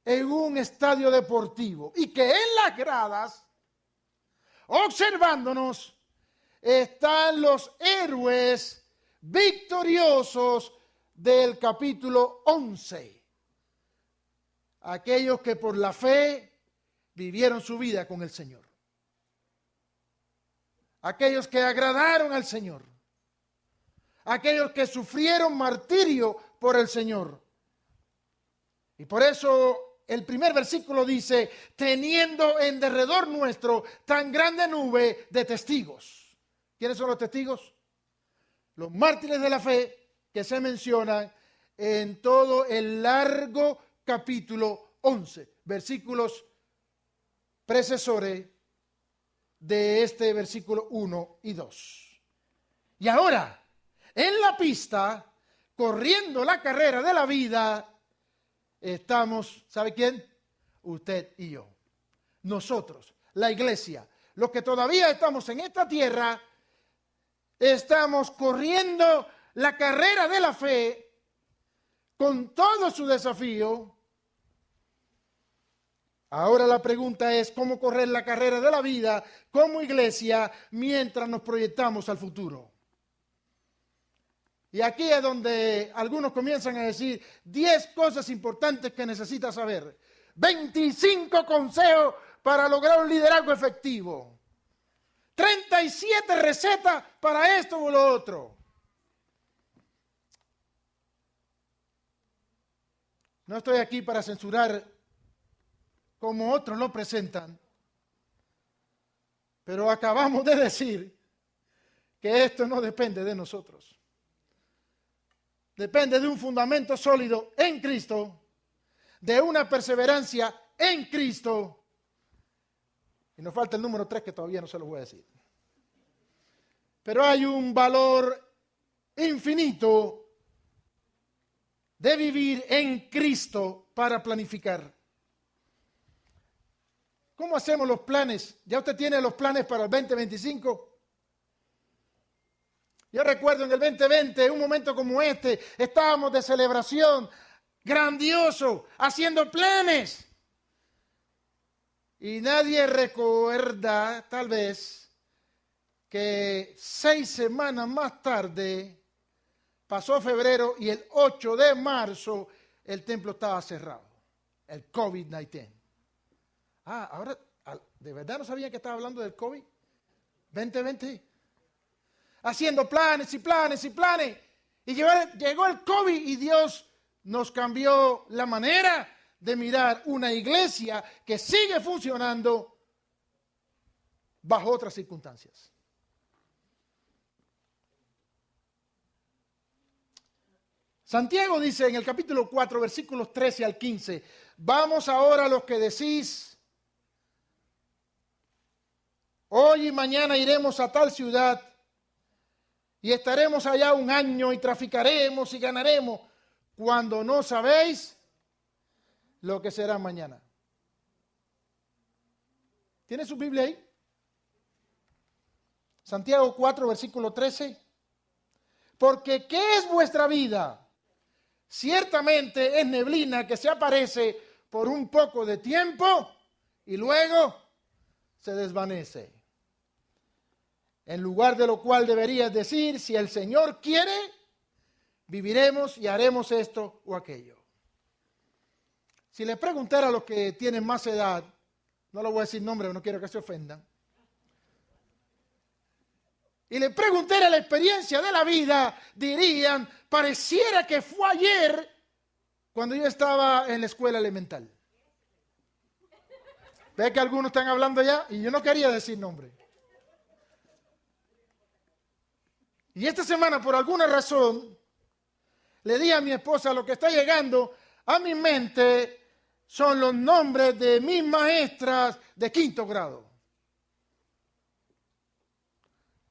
en un estadio deportivo y que en las gradas, observándonos, están los héroes victoriosos del capítulo 11. Aquellos que por la fe vivieron su vida con el Señor. aquellos que agradaron al Señor, aquellos que sufrieron martirio por el Señor. Y por eso el primer versículo dice, teniendo en derredor nuestro tan grande nube de testigos. ¿Quiénes son los testigos? Los mártires de la fe que se mencionan en todo el largo capítulo 11, versículos precesores de este versículo 1 y 2. Y ahora, en la pista, corriendo la carrera de la vida, estamos, ¿sabe quién? Usted y yo. Nosotros, la iglesia, los que todavía estamos en esta tierra, estamos corriendo la carrera de la fe con todo su desafío. Ahora la pregunta es, ¿cómo correr la carrera de la vida como iglesia mientras nos proyectamos al futuro? Y aquí es donde algunos comienzan a decir 10 cosas importantes que necesitas saber. 25 consejos para lograr un liderazgo efectivo. 37 recetas para esto o lo otro. No estoy aquí para censurar como otros lo presentan, pero acabamos de decir que esto no depende de nosotros. Depende de un fundamento sólido en Cristo, de una perseverancia en Cristo. Y nos falta el número 3 que todavía no se lo voy a decir. Pero hay un valor infinito de vivir en Cristo para planificar. ¿Cómo hacemos los planes? ¿Ya usted tiene los planes para el 2025? Yo recuerdo en el 2020, un momento como este, estábamos de celebración, grandioso, haciendo planes. Y nadie recuerda, tal vez, que 6 semanas más tarde, pasó febrero y el 8 de marzo el templo estaba cerrado. El COVID-19. Ahora, ¿de verdad no sabían que estaba hablando del COVID? 2020. Haciendo planes y planes y planes. Y llegó el COVID y Dios nos cambió la manera de mirar una iglesia que sigue funcionando bajo otras circunstancias. Santiago dice en el capítulo 4, versículos 13 al 15, vamos ahora a los que decís, hoy y mañana iremos a tal ciudad y estaremos allá un año y traficaremos y ganaremos, cuando no sabéis lo que será mañana. ¿Tiene su Biblia ahí? Santiago 4, versículo 13. Porque ¿qué es vuestra vida? Ciertamente es neblina que se aparece por un poco de tiempo y luego se desvanece. En lugar de lo cual deberías decir, si el Señor quiere, viviremos y haremos esto o aquello. Si le preguntara a los que tienen más edad, no le voy a decir nombre, no quiero que se ofendan, y le preguntara la experiencia de la vida, dirían, pareciera que fue ayer cuando yo estaba en la escuela elemental. ¿Ve que algunos están hablando ya? Y yo no quería decir nombre. Y esta semana, por alguna razón, le di a mi esposa, lo que está llegando a mi mente son los nombres de mis maestras de 5º grado.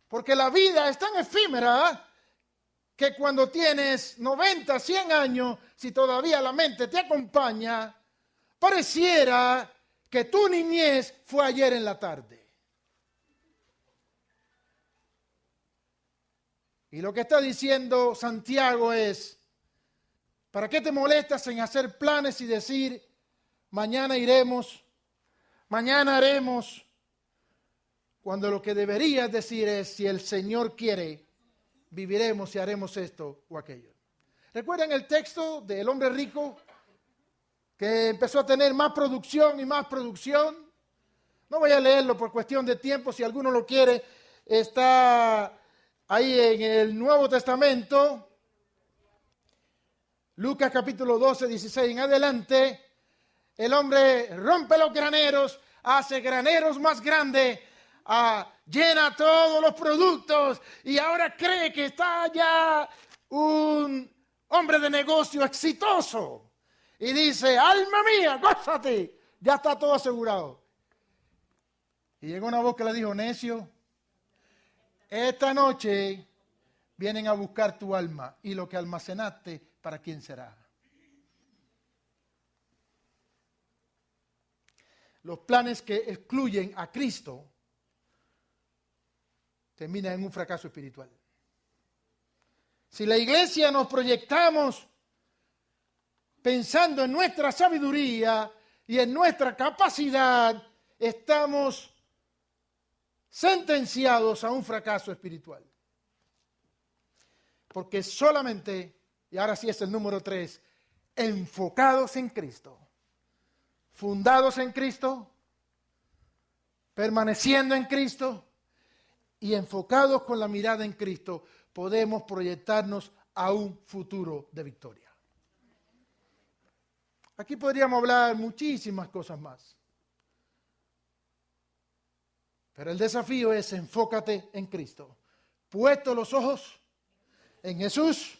Porque la vida es tan efímera que cuando tienes 90, 100 años, si todavía la mente te acompaña, pareciera que tu niñez fue ayer en la tarde. Y lo que está diciendo Santiago es, ¿para qué te molestas en hacer planes y decir, mañana iremos, mañana haremos? Cuando lo que deberías decir es, si el Señor quiere, viviremos y haremos esto o aquello. ¿Recuerdan el texto del hombre rico que empezó a tener más producción y más producción? No voy a leerlo por cuestión de tiempo, si alguno lo quiere. está ahí en el Nuevo Testamento, Lucas capítulo 12, 16 en adelante. El hombre rompe los graneros, hace graneros más grandes, llena todos los productos y ahora cree que está ya un hombre de negocio exitoso. Y dice, alma mía, gózate, ya está todo asegurado. Y llegó una voz que le dijo, necio, esta noche vienen a buscar tu alma y lo que almacenaste, ¿para quién será? Los planes que excluyen a Cristo terminan en un fracaso espiritual. Si la iglesia nos proyectamos pensando en nuestra sabiduría y en nuestra capacidad, estamos sentenciados a un fracaso espiritual. Porque solamente, y ahora sí es el número 3, enfocados en Cristo, fundados en Cristo, permaneciendo en Cristo y enfocados con la mirada en Cristo, podemos proyectarnos a un futuro de victoria. Aquí podríamos hablar muchísimas cosas más. Pero el desafío es enfócate en Cristo. Puesto los ojos en Jesús,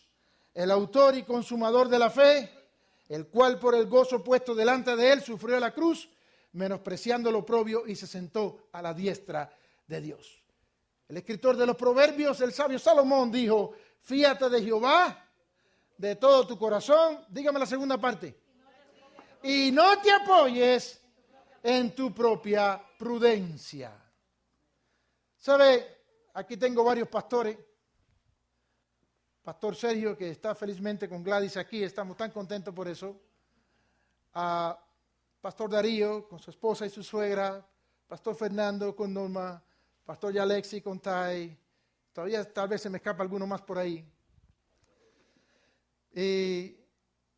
el autor y consumador de la fe, el cual por el gozo puesto delante de él sufrió la cruz, menospreciando lo oprobio y se sentó a la diestra de Dios. El escritor de los Proverbios, el sabio Salomón, dijo, fíate de Jehová de todo tu corazón. Dígame la segunda parte. Y no te apoyes en tu propia prudencia. ¿Sabe? Aquí tengo varios pastores. Pastor Sergio, que está felizmente con Gladys aquí, estamos tan contentos por eso. Pastor Darío, con su esposa y su suegra. Pastor Fernando con Norma. Pastor Yalexi con Tai. Todavía tal vez se me escapa alguno más por ahí. Y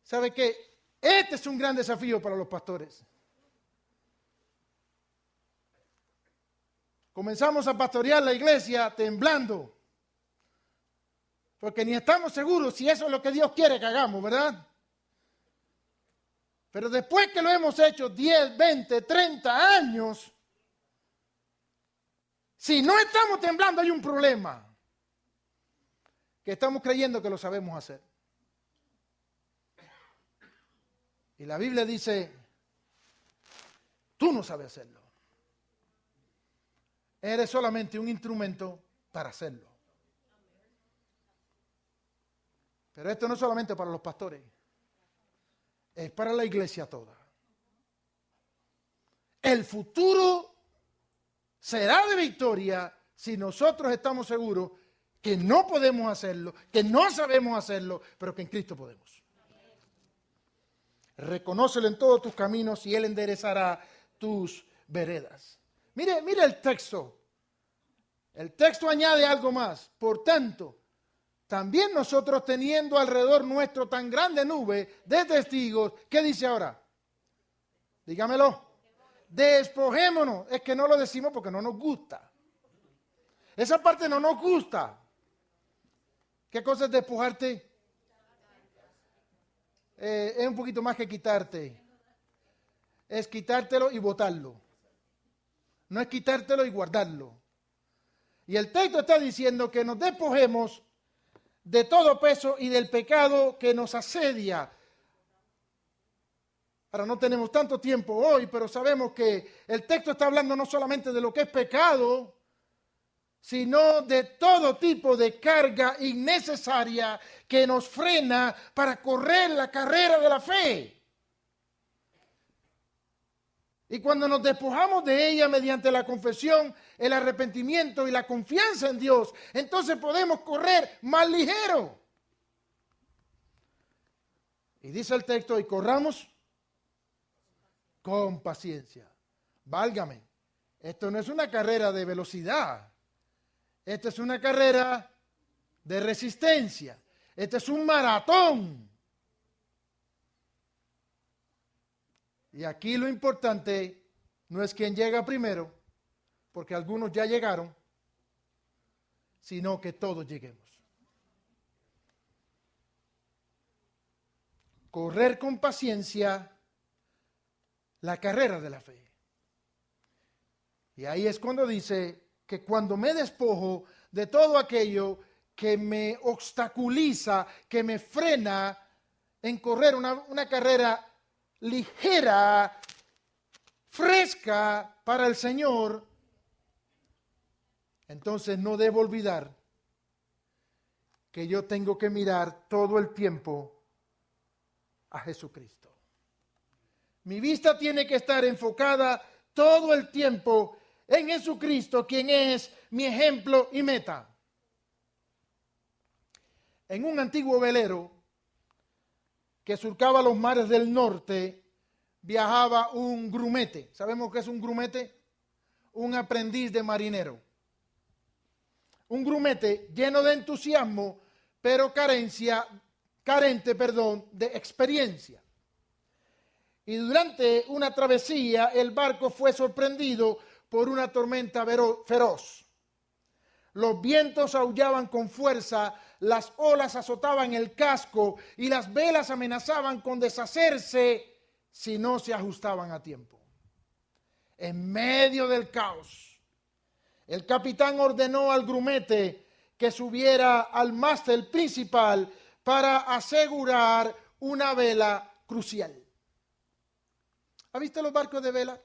¿sabe qué? Este es un gran desafío para los pastores. Comenzamos a pastorear la iglesia temblando. Porque ni estamos seguros si eso es lo que Dios quiere que hagamos, ¿verdad? Pero después que lo hemos hecho 10, 20, 30 años, si no estamos temblando hay un problema. Que estamos creyendo que lo sabemos hacer. Y la Biblia dice, tú no sabes hacerlo. Eres solamente un instrumento para hacerlo. Pero esto no es solamente para los pastores, es para la iglesia toda. El futuro será de victoria si nosotros estamos seguros que no podemos hacerlo, que no sabemos hacerlo, pero que en Cristo podemos. Reconócelo en todos tus caminos y Él enderezará tus veredas. Mire el texto. El texto añade algo más. Por tanto, también nosotros teniendo alrededor nuestro tan grande nube de testigos, ¿qué dice ahora? Dígamelo. Despojémonos. Es que no lo decimos porque no nos gusta. Esa parte no nos gusta. ¿Qué cosa es despojarte? Es un poquito más que quitarte. Es quitártelo y botarlo. No es quitártelo y guardarlo. Y el texto está diciendo que nos despojemos de todo peso y del pecado que nos asedia. Ahora no tenemos tanto tiempo hoy, pero sabemos que el texto está hablando no solamente de lo que es pecado, sino de todo tipo de carga innecesaria que nos frena para correr la carrera de la fe. Y cuando nos despojamos de ella mediante la confesión, el arrepentimiento y la confianza en Dios, entonces podemos correr más ligero. Y dice el texto, y corramos con paciencia. Válgame, esto no es una carrera de velocidad. Esto es una carrera de resistencia. Este es un maratón. Y aquí lo importante no es quién llega primero, porque algunos ya llegaron, sino que todos lleguemos. Correr con paciencia la carrera de la fe. Y ahí es cuando dice que cuando me despojo de todo aquello que me obstaculiza, que me frena en correr una carrera ligera, fresca para el Señor, entonces no debo olvidar que yo tengo que mirar todo el tiempo a Jesucristo. Mi vista tiene que estar enfocada todo el tiempo en Jesucristo, quien es mi ejemplo y meta. En un antiguo velero que surcaba los mares del norte, viajaba un grumete. ¿Sabemos qué es un grumete? Un aprendiz de marinero. Un grumete lleno de entusiasmo, pero carente de experiencia. Y durante una travesía, el barco fue sorprendido por una tormenta feroz. Los vientos aullaban con fuerza, las olas azotaban el casco y las velas amenazaban con deshacerse si no se ajustaban a tiempo. En medio del caos, el capitán ordenó al grumete que subiera al mástil principal para asegurar una vela crucial. ¿Ha visto los barcos de vela?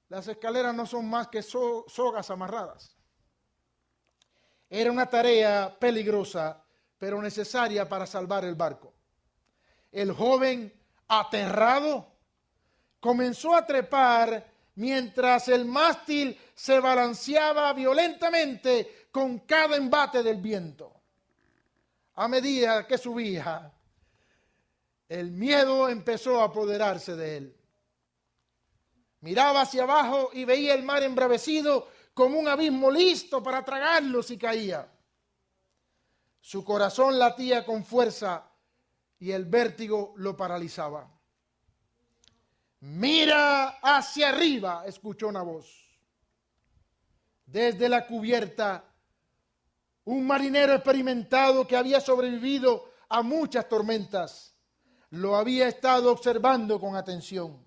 Las escaleras no son más que sogas amarradas. Era una tarea peligrosa, pero necesaria para salvar el barco. El joven, aterrado, comenzó a trepar mientras el mástil se balanceaba violentamente con cada embate del viento. A medida que subía, el miedo empezó a apoderarse de él. Miraba hacia abajo y veía el mar embravecido como un abismo listo para tragarlo si caía. Su corazón latía con fuerza y el vértigo lo paralizaba. Mira hacia arriba, escuchó una voz. Desde la cubierta, un marinero experimentado que había sobrevivido a muchas tormentas, lo había estado observando con atención.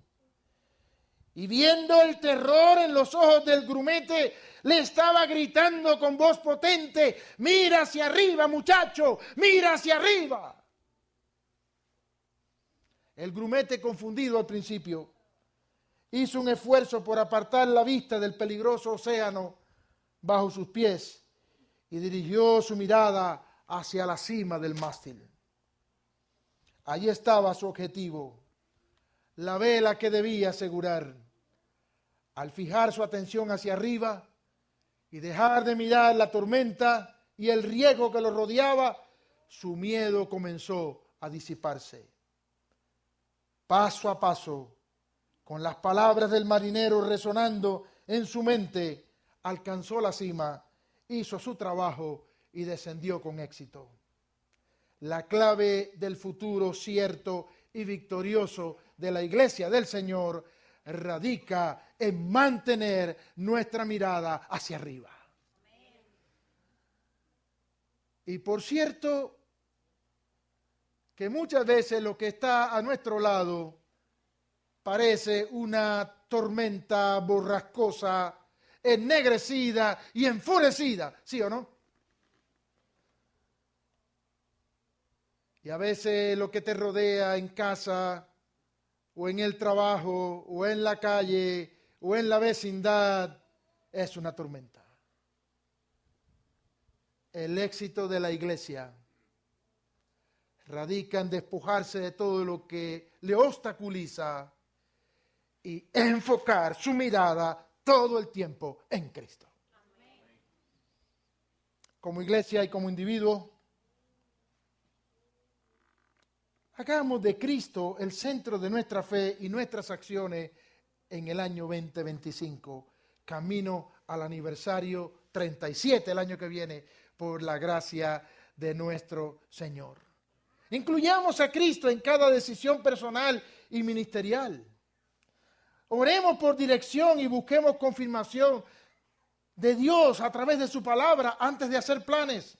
Y viendo el terror en los ojos del grumete, le estaba gritando con voz potente: mira hacia arriba, muchacho, mira hacia arriba. El grumete, confundido al principio, hizo un esfuerzo por apartar la vista del peligroso océano bajo sus pies y dirigió su mirada hacia la cima del mástil. Allí estaba su objetivo, la vela que debía asegurar. Al fijar su atención hacia arriba y dejar de mirar la tormenta y el riesgo que lo rodeaba, su miedo comenzó a disiparse. Paso a paso, con las palabras del marinero resonando en su mente, alcanzó la cima, hizo su trabajo y descendió con éxito. La clave del futuro cierto y victorioso de la Iglesia del Señor radica en mantener nuestra mirada hacia arriba. Y por cierto, que muchas veces lo que está a nuestro lado parece una tormenta borrascosa, ennegrecida y enfurecida, ¿sí o no? Y a veces lo que te rodea en casa, o en el trabajo, o en la calle, o en la vecindad, es una tormenta. El éxito de la iglesia radica en despojarse de todo lo que le obstaculiza y enfocar su mirada todo el tiempo en Cristo. Como iglesia y como individuo, hagamos de Cristo el centro de nuestra fe y nuestras acciones en el año 2025, camino al aniversario 37 el año que viene, por la gracia de nuestro Señor. Incluyamos a Cristo en cada decisión personal y ministerial. Oremos por dirección y busquemos confirmación de Dios a través de su palabra antes de hacer planes.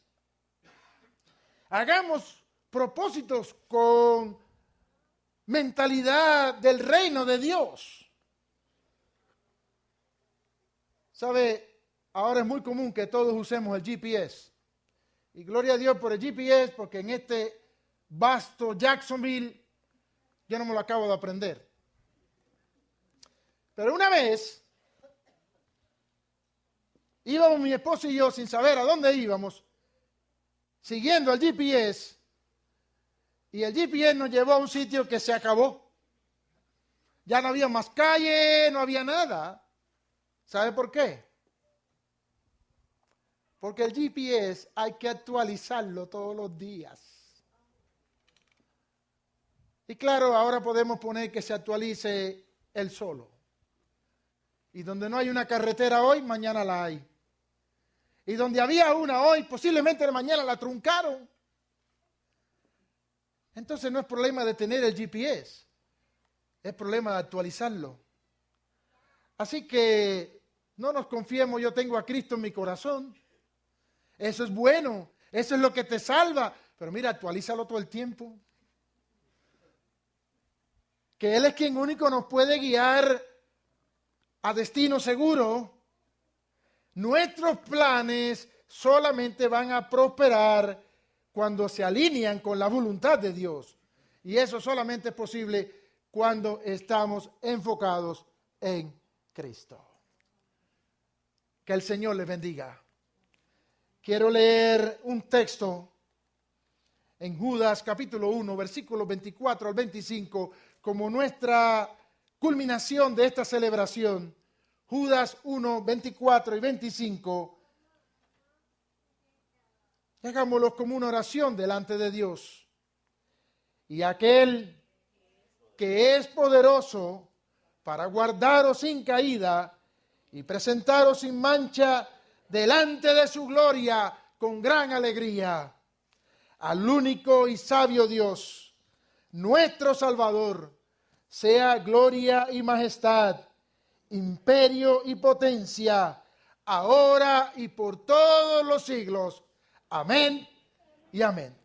Hagamos propósitos con mentalidad del reino de Dios. ¿Sabe? Ahora es muy común que todos usemos el GPS. Y gloria a Dios por el GPS, porque en este vasto Jacksonville yo no me lo acabo de aprender. Pero una vez íbamos mi esposo y yo sin saber a dónde íbamos, siguiendo el GPS, y el GPS nos llevó a un sitio que se acabó. Ya no había más calle, no había nada. ¿Sabe por qué? Porque el GPS hay que actualizarlo todos los días. Y claro, ahora podemos poner que se actualice él solo. Y donde no hay una carretera hoy, mañana la hay. Y donde había una hoy, posiblemente mañana la truncaron. Entonces no es problema de tener el GPS, es problema de actualizarlo. Así que no nos confiemos, yo tengo a Cristo en mi corazón. Eso es bueno, eso es lo que te salva. Pero mira, actualízalo todo el tiempo. Que Él es quien único nos puede guiar a destino seguro. Nuestros planes solamente van a prosperar cuando se alinean con la voluntad de Dios. Y eso solamente es posible cuando estamos enfocados en Cristo. Que el Señor les bendiga. Quiero leer un texto en Judas capítulo 1, versículos 24 al 25, como nuestra culminación de esta celebración. Judas 1, 24 y 25. Hagámoslo como una oración delante de Dios. Y aquel que es poderoso para guardaros sin caída y presentaros sin mancha delante de su gloria con gran alegría, al único y sabio Dios, nuestro Salvador, sea gloria y majestad, imperio y potencia, ahora y por todos los siglos. Amén y amén.